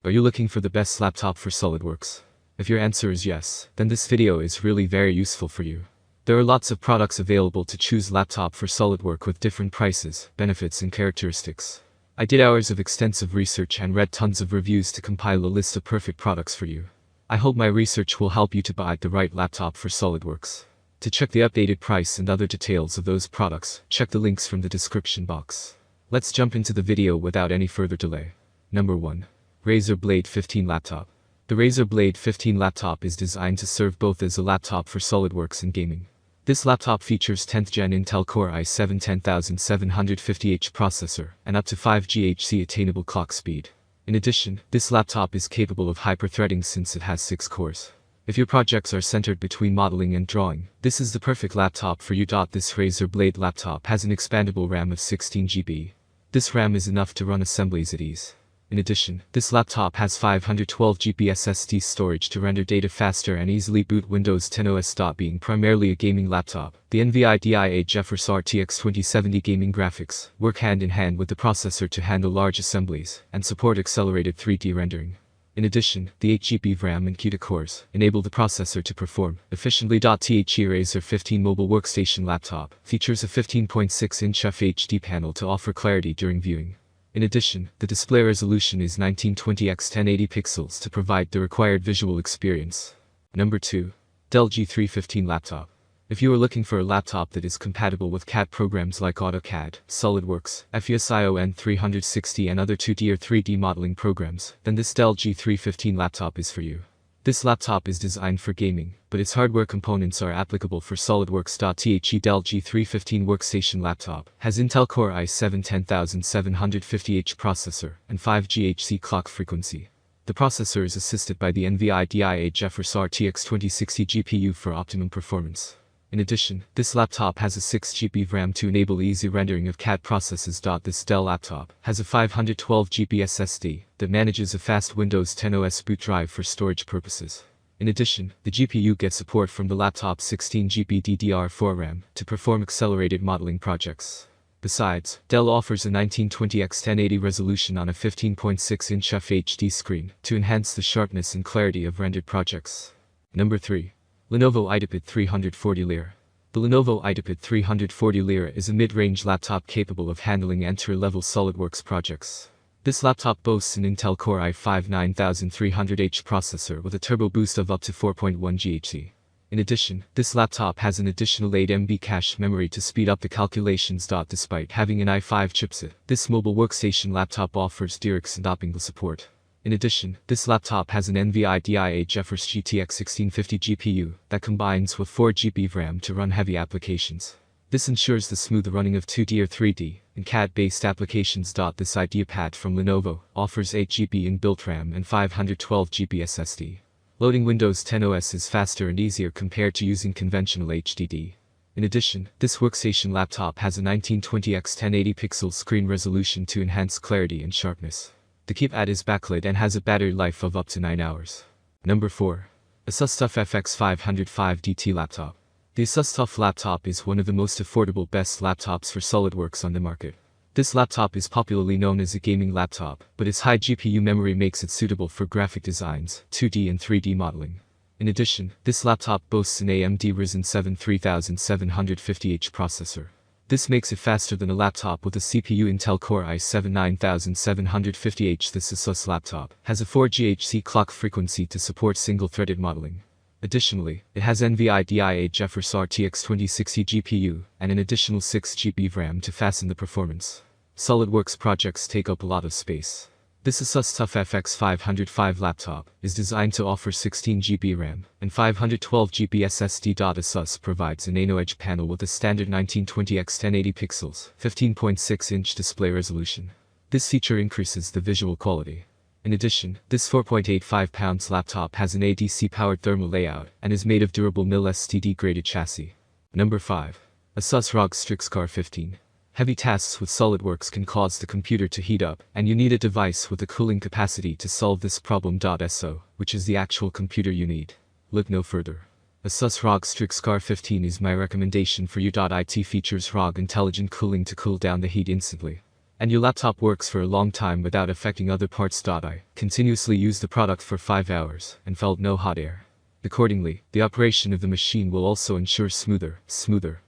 Are you looking for the best laptop for SolidWorks? If your answer is yes, then this video is really very useful for you. There are lots of products available to choose laptop for SolidWorks with different prices, benefits and characteristics. I did hours of extensive research and read tons of reviews to compile a list of perfect products for you. I hope my research will help you to buy the right laptop for SolidWorks. To check the updated price and other details of those products, check the links from the description box. Let's jump into the video without any further delay. Number 1. Razer Blade 15 Laptop. The Razer Blade 15 laptop is designed to serve both as a laptop for SolidWorks and gaming. This laptop features 10th Gen Intel Core i7 10750H processor and up to 5 GHz attainable clock speed. In addition, this laptop is capable of hyper-threading since it has 6 cores. If your projects are centered between modeling and drawing, this is the perfect laptop for you. This Razer Blade laptop has an expandable RAM of 16 GB. This RAM is enough to run assemblies at ease. In addition, this laptop has 512 GB SSD storage to render data faster and easily boot Windows 10 OS. Being primarily a gaming laptop, the NVIDIA GeForce RTX 2070 gaming graphics work hand in hand with the processor to handle large assemblies and support accelerated 3D rendering. In addition, the 8 GB of RAM and CUDA cores enable the processor to perform efficiently. The Razer 15 mobile workstation laptop features a 15.6-inch FHD panel to offer clarity during viewing. In addition, the display resolution is 1920 x 1080 pixels to provide the required visual experience. Number 2. Dell G315 Laptop. If you are looking for a laptop that is compatible with CAD programs like AutoCAD, SolidWorks, FESION 360 and other 2D or 3D modeling programs, then this Dell G315 laptop is for you. This laptop is designed for gaming, but its hardware components are applicable for SolidWorks. The Dell G315 workstation laptop has Intel Core i7 10750H processor and 5 GHz clock frequency. The processor is assisted by the NVIDIA GeForce RTX 2060 GPU for optimum performance. In addition, this laptop has a 6 GB of RAM to enable easy rendering of CAD processes. This Dell laptop has a 512 GB SSD that manages a fast Windows 10 OS boot drive for storage purposes. In addition, the GPU gets support from the laptop's 16 GB DDR4 RAM to perform accelerated modeling projects. Besides, Dell offers a 1920 x 1080 resolution on a 15.6-inch FHD screen to enhance the sharpness and clarity of rendered projects. Number 3. Lenovo IdeaPad 340 Lira. The Lenovo IdeaPad 340 Lira is a mid-range laptop capable of handling entry-level SolidWorks projects. This laptop boasts an Intel Core i5 9300H processor with a turbo boost of up to 4.1 GHz. In addition, this laptop has an additional 8 MB cache memory to speed up the calculations. Despite having an i5 chipset, this mobile workstation laptop offers DirectX and Optingle support. In addition, this laptop has an NVIDIA GeForce GTX 1650 GPU that combines with 4 GB of RAM to run heavy applications. This ensures the smooth running of 2D or 3D and CAD-based applications. This IdeaPad from Lenovo offers 8 GB inbuilt RAM and 512 GB SSD. Loading Windows 10 OS is faster and easier compared to using conventional HDD. In addition, this workstation laptop has a 1920 x 1080 pixel screen resolution to enhance clarity and sharpness. The keypad is backlit and has a battery life of up to 9 hours. Number 4. Asus TUF FX 505 DT Laptop. The Asus TUF laptop is one of the most affordable best laptops for SolidWorks on the market. This laptop is popularly known as a gaming laptop, but its high GPU memory makes it suitable for graphic designs, 2D and 3D modeling. In addition, this laptop boasts an AMD Ryzen 7 3750H processor. This makes it faster than a laptop with a CPU Intel Core i7 9750H. This Asus laptop has a 4 GHz clock frequency to support single-threaded modeling. Additionally, it has NVIDIA GeForce RTX 2060 GPU and an additional 6 GB of RAM to fasten the performance. SolidWorks projects take up a lot of space. This Asus TUF FX 505 laptop is designed to offer 16 GB RAM and 512 GB SSD. Asus provides a nano-edge panel with a standard 1920 x 1080 pixels, 15.6-inch display resolution. This feature increases the visual quality. In addition, this 4.85 pounds laptop has an ADC-powered thermal layout and is made of durable MIL STD-graded chassis. Number 5. Asus ROG Strix Car 15. Heavy tasks with SolidWorks can cause the computer to heat up, and you need a device with the cooling capacity to solve this problem. So, which is the actual computer you need? Look no further. Asus ROG Strix Car 15 is my recommendation for you. It features ROG intelligent cooling to cool down the heat instantly. and your laptop works for a long time without affecting other parts. I continuously used the product for 5 hours and felt no hot air. Accordingly, the operation of the machine will also ensure smoother,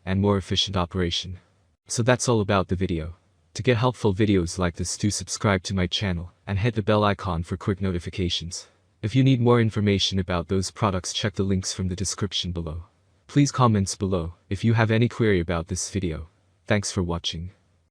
and more efficient operation. So that's all about the video. To get helpful videos like this, do subscribe to my channel and hit the bell icon for quick notifications. If you need more information about those products, check the links from the description below. Please comment below if you have any query about this video. Thanks for watching.